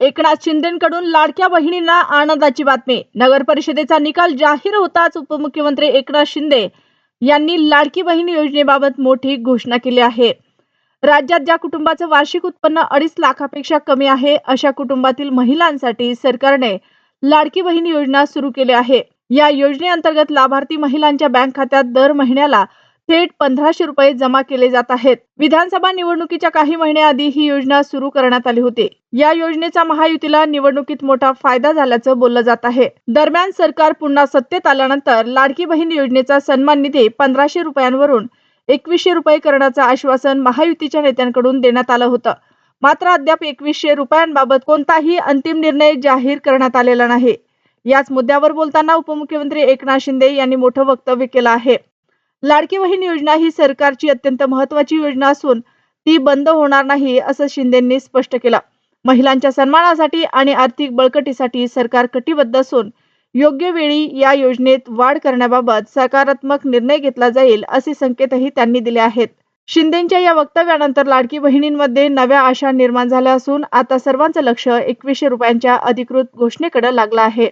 एकनाथ शिंदेकडून लाडक्या बहिणींना आनंदाची बातमी। नगर परिषदेचा निकाल जाहीर होताच उपमुख्यमंत्री एकनाथ शिंदे यांनी लाडकी बहीण योजनेबाबत मोठी घोषणा केली आहे। राज्यात ज्या कुटुंबाचं वार्षिक उत्पन्न 2.5 लाखापेक्षा कमी आहे अशा कुटुंबातील महिलांसाठी सरकारने लाडकी बहीण योजना सुरू केली आहे। या योजनेअंतर्गत लाभार्थी महिलांच्या बँक खात्यात दर महिन्याला थेट 1500 रुपये जमा केले जात आहेत। विधानसभा निवडणुकीच्या काही महिन्याआधी ही योजना सुरू करण्यात आली होती। या योजनेचा महायुतीला निवडणुकीत मोठा फायदा झाल्याचं बोललं जात आहे। दरम्यान सरकार पुन्हा सत्तेत आल्यानंतर लाडकी बहीण योजनेचा सन्मान निधी 1500 रुपयांवरून 2100 रुपये करण्याचं आश्वासन महायुतीच्या नेत्यांकडून देण्यात आलं होतं। मात्र अद्याप 2100 रुपयांबाबत कोणताही अंतिम निर्णय जाहीर करण्यात आलेला नाही। याच मुद्द्यावर बोलताना उपमुख्यमंत्री एकनाथ शिंदे यांनी मोठं वक्तव्य केलं आहे। लाडकी बहीण योजना ही सरकारची अत्यंत महत्त्वाची योजना असून ती बंद होणार नाही असं शिंदेंनी स्पष्ट केलं। महिलांच्या सन्मानासाठी आणि आर्थिक बळकटीसाठी सरकार कटिबद्ध असून योग्य वेळी या योजनेत वाढ करण्याबाबत सकारात्मक निर्णय घेतला जाईल असे संकेतही त्यांनी दिले आहेत। शिंदेंच्या या वक्तव्यानंतर लाडकी बहिणींमध्ये नव्या आशा निर्माण झाल्या असून आता सर्वांचं लक्ष 2100 रुपयांच्या अधिकृत घोषणेकडे लागलं आहे।